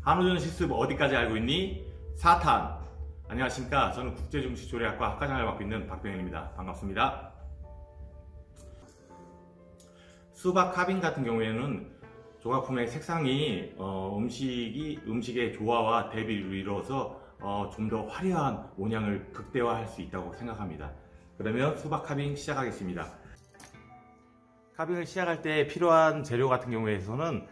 한우전 실습 어디까지 알고 있니? 4탄. 안녕하십니까. 저는 국제중식조리학과 학과장을 맡고 있는 박병현입니다. 반갑습니다. 수박 카빙 같은 경우에는 조각품의 색상이 음식의 조화와 대비를 이루어서 좀 더 화려한 모양을 극대화할 수 있다고 생각합니다. 그러면 수박 카빙 시작하겠습니다. 카빙을 시작할 때 필요한 재료 같은 경우에서는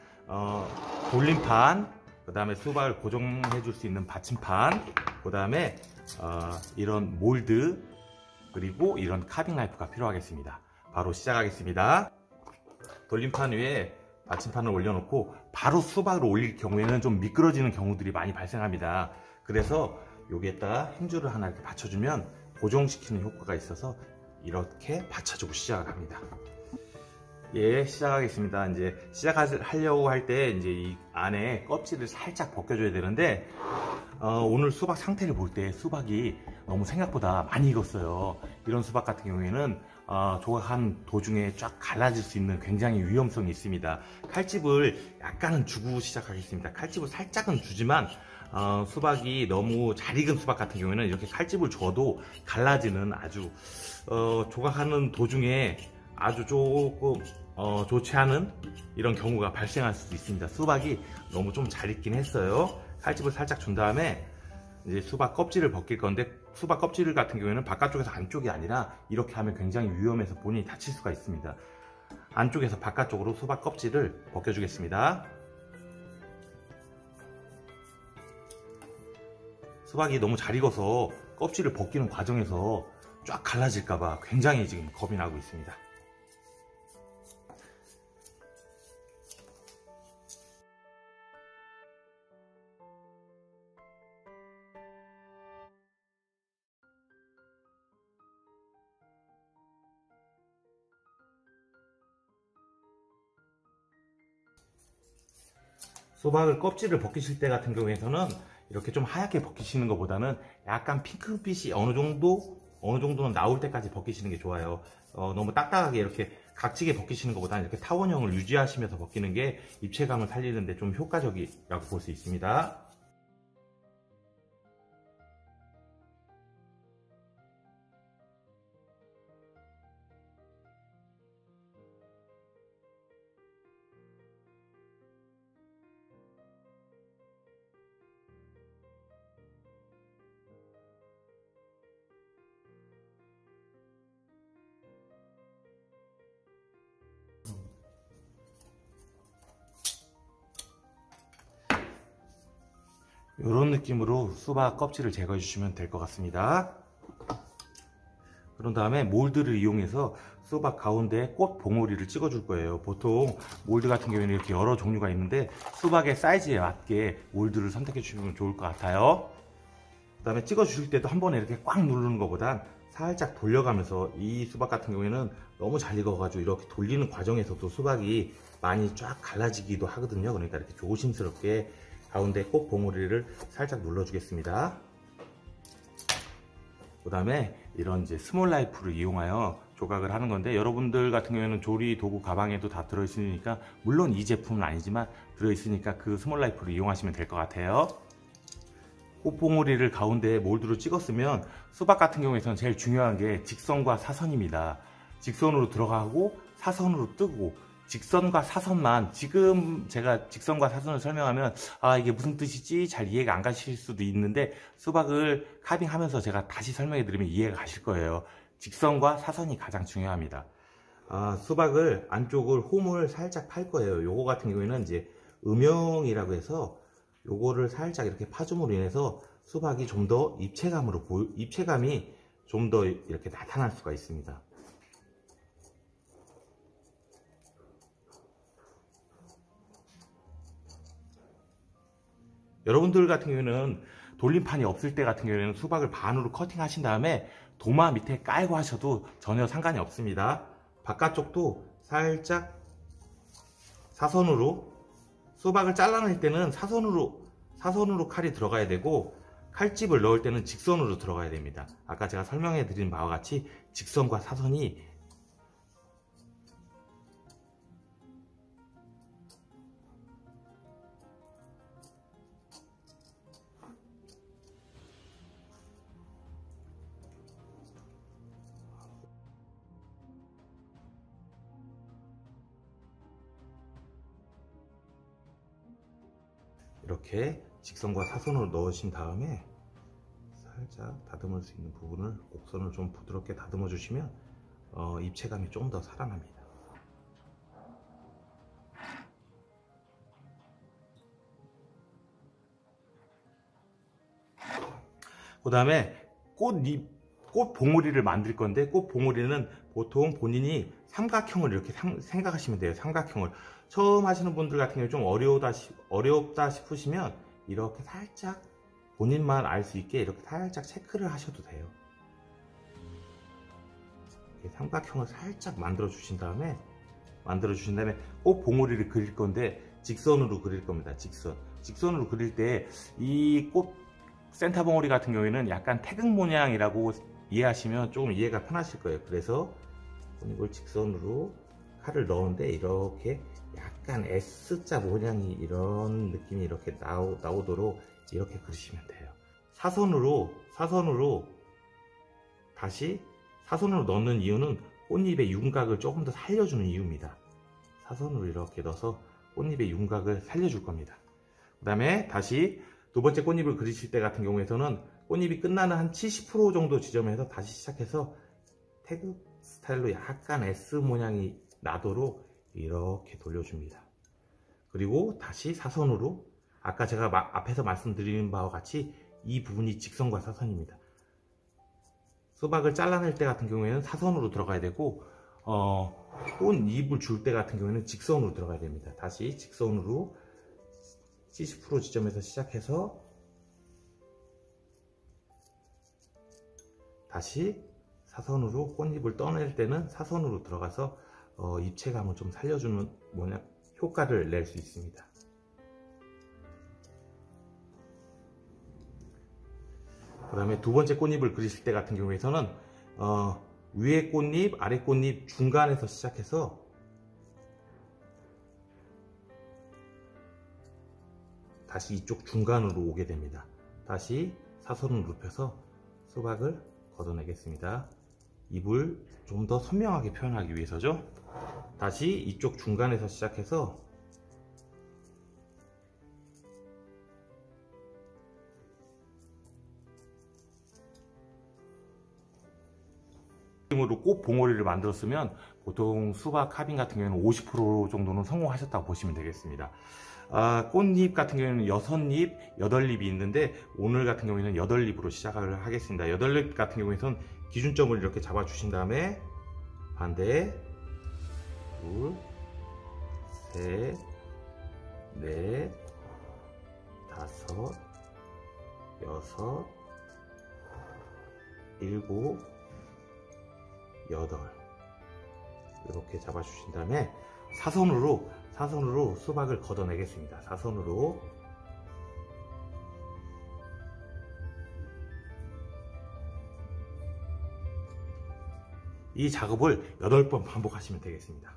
돌림판, 그 다음에 수박을 고정해 줄 수 있는 받침판, 그 다음에 이런 몰드, 그리고 이런 카빙 나이프가 필요하겠습니다. 바로 시작하겠습니다. 돌림판 위에 받침판을 올려놓고 바로 수박을 올릴 경우에는 좀 미끄러지는 경우들이 많이 발생합니다. 그래서 여기에다가 힘줄을 하나 이렇게 받쳐주면 고정시키는 효과가 있어서 이렇게 받쳐주고 시작을 합니다. 예, 시작하겠습니다. 이제 시작하려고 할 때 이제 이 안에 껍질을 살짝 벗겨줘야 되는데 오늘 수박 상태를 볼 때 수박이 너무 생각보다 많이 익었어요. 이런 수박 같은 경우에는 조각한 도중에 쫙 갈라질 수 있는 굉장히 위험성이 있습니다. 칼집을 약간은 주고 시작하겠습니다. 칼집을 살짝은 주지만 수박이 너무 잘 익은 수박 같은 경우에는 이렇게 칼집을 줘도 갈라지는 아주 조각하는 도중에 아주 조금 좋지 않은 이런 경우가 발생할 수도 있습니다. 수박이 너무 좀 잘 익긴 했어요. 칼집을 살짝 준 다음에 이제 수박 껍질을 벗길 건데, 수박 껍질 같은 경우에는 바깥쪽에서 안쪽이 아니라 이렇게 하면 굉장히 위험해서 본인이 다칠 수가 있습니다. 안쪽에서 바깥쪽으로 수박 껍질을 벗겨주겠습니다. 수박이 너무 잘 익어서 껍질을 벗기는 과정에서 쫙 갈라질까봐 굉장히 지금 겁이 나고 있습니다. 수박을 껍질을 벗기실 때 같은 경우에는 이렇게 좀 하얗게 벗기시는 것보다는 약간 핑크빛이 어느 정도는 나올 때까지 벗기시는 게 좋아요. 너무 딱딱하게 이렇게 각지게 벗기시는 것보다는 이렇게 타원형을 유지하시면서 벗기는 게 입체감을 살리는데 좀 효과적이라고 볼 수 있습니다. 이런 느낌으로 수박 껍질을 제거해 주시면 될 것 같습니다. 그런 다음에 몰드를 이용해서 수박 가운데 꽃 봉오리를 찍어 줄 거예요. 보통 몰드 같은 경우에는 이렇게 여러 종류가 있는데 수박의 사이즈에 맞게 몰드를 선택해 주시면 좋을 것 같아요. 그 다음에 찍어 주실 때도 한 번에 이렇게 꽉 누르는 것보단 살짝 돌려가면서, 이 수박 같은 경우에는 너무 잘 익어가지고 이렇게 돌리는 과정에서도 수박이 많이 쫙 갈라지기도 하거든요. 그러니까 이렇게 조심스럽게 가운데 꽃 봉오리를 살짝 눌러주겠습니다. 그 다음에 이런 이제 스몰 나이프를 이용하여 조각을 하는 건데, 여러분들 같은 경우에는 조리 도구 가방에도 다 들어있으니까, 물론 이 제품은 아니지만 들어있으니까 그 스몰 나이프를 이용하시면 될 것 같아요. 꽃 봉오리를 가운데 몰드로 찍었으면 수박 같은 경우에는 제일 중요한 게 직선과 사선입니다. 직선으로 들어가고 사선으로 뜨고, 직선과 사선만, 지금 제가 직선과 사선을 설명하면 이게 무슨 뜻이지 잘 이해가 안 가실 수도 있는데, 수박을 카빙하면서 제가 다시 설명해 드리면 이해가 가실 거예요. 직선과 사선이 가장 중요합니다. 수박을 안쪽을 홈을 살짝 팔 거예요. 요거 같은 경우에는 이제 음영이라고 해서 요거를 살짝 이렇게 파줌으로 인해서 수박이 좀 더 입체감이 좀 더 이렇게 나타날 수가 있습니다. 여러분들 같은 경우에는 돌림판이 없을 때 같은 경우에는 수박을 반으로 커팅 하신 다음에 도마 밑에 깔고 하셔도 전혀 상관이 없습니다. 바깥쪽도 살짝 사선으로, 수박을 잘라낼 때는 사선으로 칼이 들어가야 되고, 칼집을 넣을 때는 직선으로 들어가야 됩니다. 아까 제가 설명해 드린 바와 같이 직선과 사선이 이렇게 직선과 사선으로 넣으신 다음에 살짝 다듬을 수 있는 부분을 곡선을 좀 부드럽게 다듬어 주시면 입체감이 좀 더 살아납니다. 그 다음에 꽃 봉우리를 만들 건데, 꽃 봉우리는 보통 본인이 삼각형을 이렇게 생각하시면 돼요. 삼각형을. 처음 하시는 분들 같은 경우에 좀 어렵다 싶으시면 이렇게 살짝 본인만 알 수 있게 이렇게 살짝 체크를 하셔도 돼요. 이렇게 삼각형을 살짝 만들어 주신 다음에 꽃 봉우리를 그릴 건데 직선으로 그릴 겁니다. 직선으로 그릴 때 이 꽃 센터 봉우리 같은 경우에는 약간 태극 모양이라고 이해하시면 조금 이해가 편하실 거예요. 그래서 이걸 직선으로 칼을 넣는데 이렇게 약간 S자 모양이 이런 느낌이 이렇게 나오도록 이렇게 그리시면 돼요. 사선으로 넣는 이유는 꽃잎의 윤곽을 조금 더 살려주는 이유입니다. 사선으로 이렇게 넣어서 꽃잎의 윤곽을 살려줄 겁니다. 그 다음에 다시 두 번째 꽃잎을 그리실 때 같은 경우에는 꽃잎이 끝나는 한 70% 정도 지점에서 다시 시작해서 태극 스타일로 약간 S 모양이 나도록 이렇게 돌려줍니다. 그리고 다시 사선으로, 아까 제가 앞에서 말씀드린 바와 같이 이 부분이 직선과 사선입니다. 수박을 잘라낼 때 같은 경우에는 사선으로 들어가야 되고, 꽃잎을 줄 때 같은 경우에는 직선으로 들어가야 됩니다. 다시 직선으로 70% 지점에서 시작해서 다시 사선으로 꽃잎을 떠낼 때는 사선으로 들어가서 입체감을 좀 살려주는 효과를 낼 수 있습니다. 그 다음에 두 번째 꽃잎을 그리실 때 같은 경우에는 위에 꽃잎, 아래 꽃잎 중간에서 시작해서 다시 이쪽 중간으로 오게 됩니다. 다시 사선을 눕혀서 수박을 걷어내겠습니다. 잎을 좀 더 선명하게 표현하기 위해서죠. 다시 이쪽 중간에서 시작해서 으로 꽃 봉오리를 만들었으면 보통 수박 카빙 같은 경우에는 50% 정도는 성공하셨다고 보시면 되겠습니다. 꽃잎 같은 경우에는 6잎, 8잎이 있는데 오늘 같은 경우에는 8잎으로 시작을 하겠습니다. 8잎 같은 경우에는 기준점을 이렇게 잡아 주신 다음에 반대 둘, 셋, 넷, 다섯, 여섯, 일곱, 여덟 이렇게 잡아 주신 다음에 사선으로 수박을 걷어내겠습니다. 사선으로 이 작업을 8번 반복하시면 되겠습니다.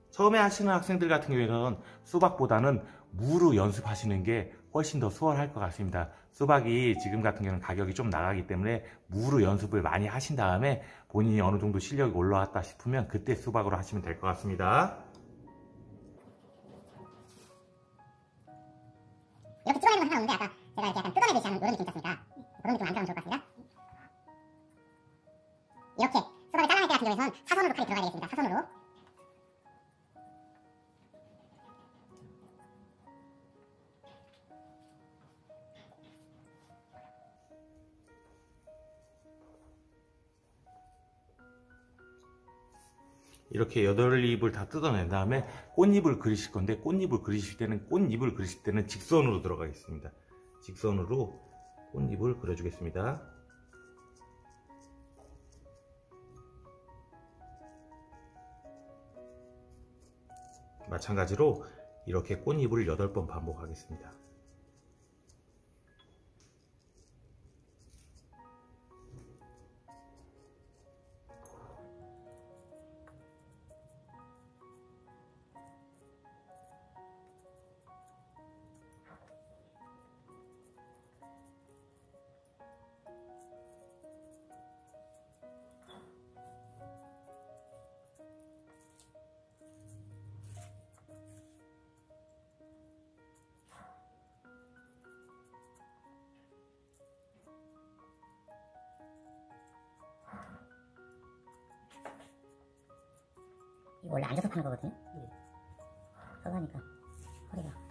처음에 하시는 학생들 같은 경우에는 수박보다는 무로 연습하시는 게 훨씬 더 수월할 것 같습니다. 수박이 지금 같은 경우는 가격이 좀 나가기 때문에 무로 연습을 많이 하신 다음에 본인이 어느 정도 실력이 올라왔다 싶으면 그때 수박으로 하시면 될 것 같습니다. 이렇게 찍어내는 건 상관없는데 아까 제가 이렇게 약간 뜯어내듯이 하는 이런 느낌 있지 않습니까? 그런 느낌 안 들어가면 좋을 것 같습니다. 이렇게 수박을 잘라낼 때 같은 경우에는 사선으로 칼이 들어가야 되겠습니다. 사선으로. 이렇게 8잎을 다 뜯어낸 다음에 꽃잎을 그리실 건데 꽃잎을 그리실 때는 직선으로 들어가겠습니다. 직선으로 꽃잎을 그려주겠습니다. 마찬가지로 이렇게 꽃잎을 8번 반복하겠습니다. 이거 원래 앉아서 파는 거거든요. 서서 하니까 허리가.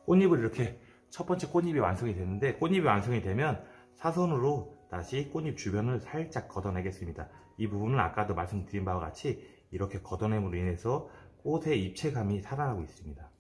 꽃잎을 이렇게 첫 번째 꽃잎이 완성이 됐는데, 꽃잎이 완성이 되면 사선으로 다시 꽃잎 주변을 살짝 걷어내겠습니다. 이 부분은 아까도 말씀드린 바와 같이 이렇게 걷어냄으로 인해서 꽃의 입체감이 살아나고 있습니다.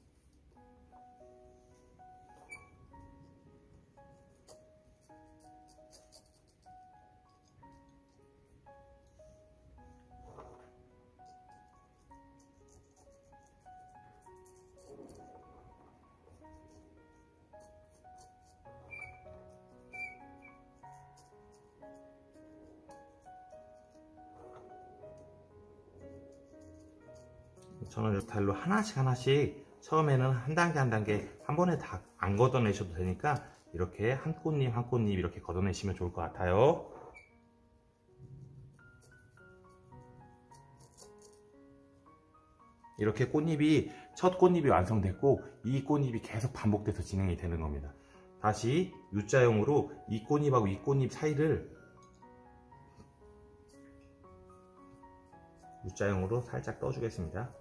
저는 이 스타일로 하나씩 처음에는 한 단계 한 단계 한 번에 다 안 걷어내셔도 되니까 이렇게 한 꽃잎 한 꽃잎 이렇게 걷어내시면 좋을 것 같아요. 이렇게 꽃잎이 첫 꽃잎이 완성됐고, 이 꽃잎이 계속 반복돼서 진행이 되는 겁니다. 다시 U자형으로 이 꽃잎하고 이 꽃잎 사이를 U자형으로 살짝 떠주겠습니다.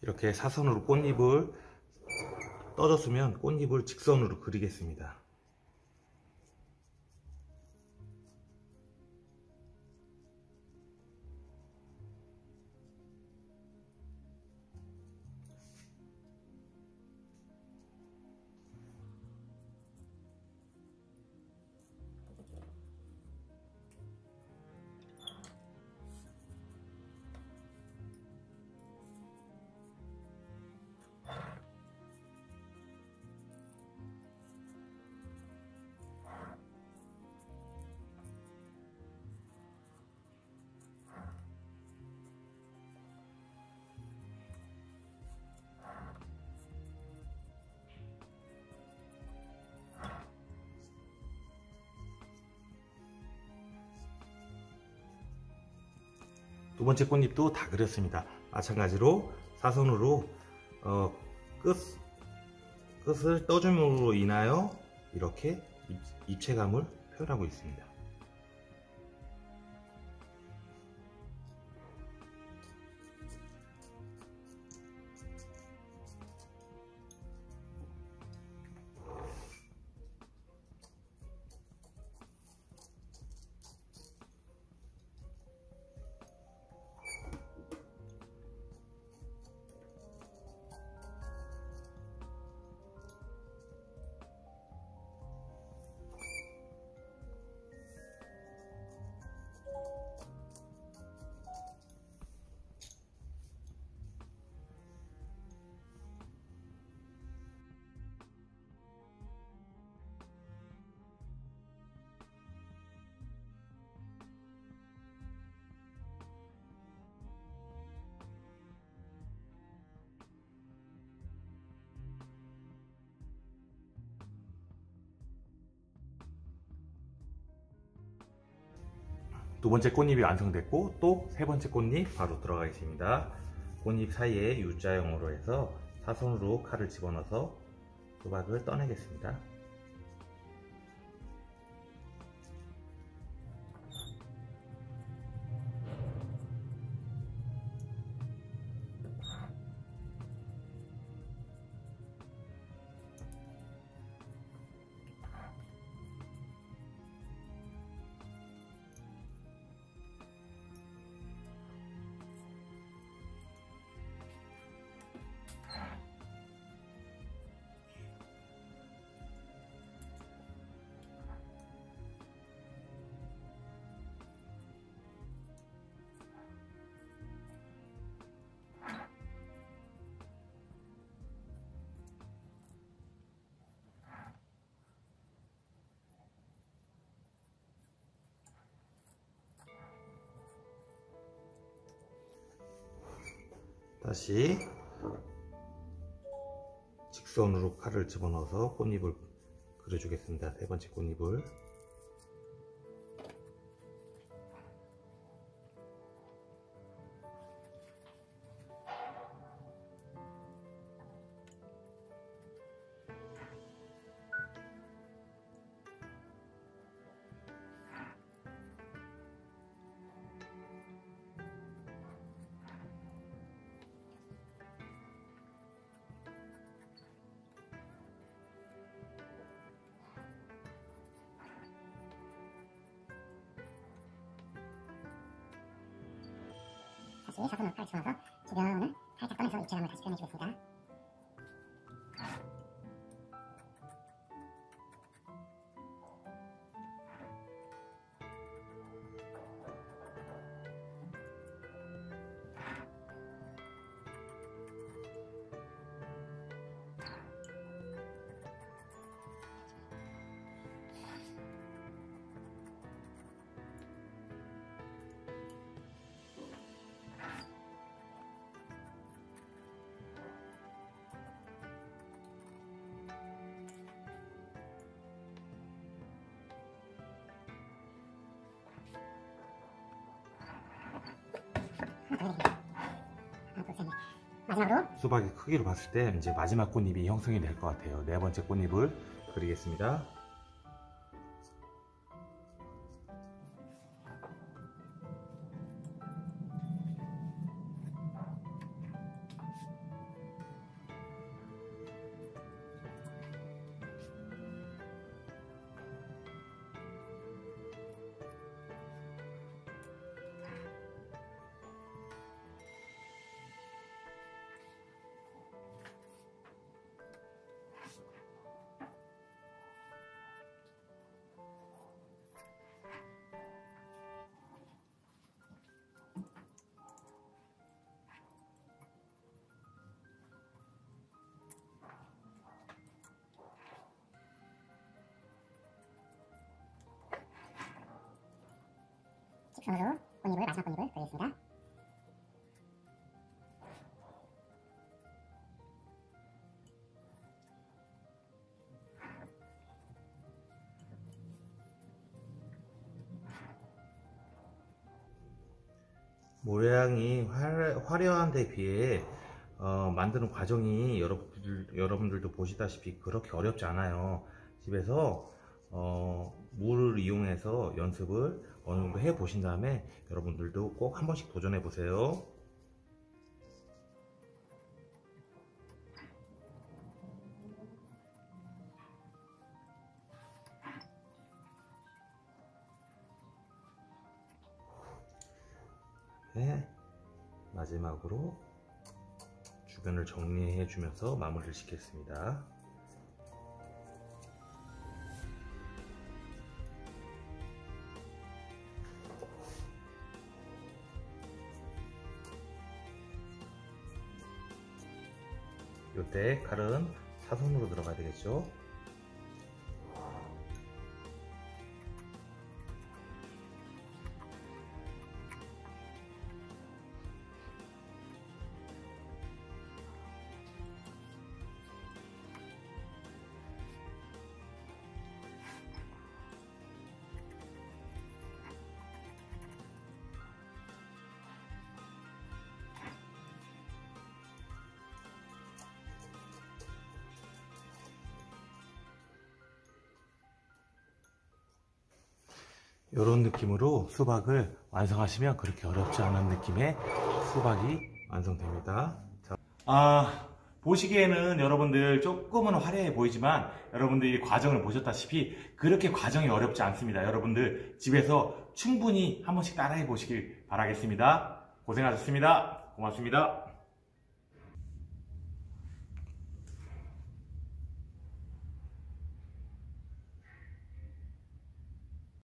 이렇게 사선으로 꽃잎을 떠줬으면 꽃잎을 직선으로 그리겠습니다. 두 번째 꽃잎도 다 그렸습니다. 마찬가지로 사선으로 끝을 떠줌으로 인하여 이렇게 입체감을 표현하고 있습니다. 두 번째 꽃잎이 완성됐고, 또 세 번째 꽃잎 바로 들어가겠습니다. 꽃잎 사이에 U자형으로 해서 사선으로 칼을 집어넣어서 수박을 떠내겠습니다. 다시 직선으로 칼을 집어넣어서 꽃잎을 그려주겠습니다. 세 번째 꽃잎을. 다시 사선으로 칼을 집어넣어서 주변을 살짝 꺼내서 입체감을 다시 표현해주겠습니다. 마지막으로 수박의 크기로 봤을 때 이제 마지막 꽃잎이 형성이 될 것 같아요. 네 번째 꽃잎을 그리겠습니다. 직선으로 꽃잎을 마지막 꽃잎을 그리겠습니다. 모양이 화려한 데 비해 만드는 과정이 여러분들도 보시다시피 그렇게 어렵지 않아요. 집에서 물을 이용해서 연습을 어느 정도 해 보신 다음에 여러분들도 꼭 한 번씩 도전해 보세요. 네, 마지막으로 주변을 정리해 주면서 마무리를 시켰습니다. 이때 칼은 사선으로 들어가야 되겠죠. 이런 느낌으로 수박을 완성하시면 그렇게 어렵지 않은 느낌의 수박이 완성됩니다. 보시기에는 여러분들 조금은 화려해 보이지만 여러분들이 과정을 보셨다시피 그렇게 과정이 어렵지 않습니다. 여러분들 집에서 충분히 한 번씩 따라해 보시길 바라겠습니다. 고생하셨습니다. 고맙습니다.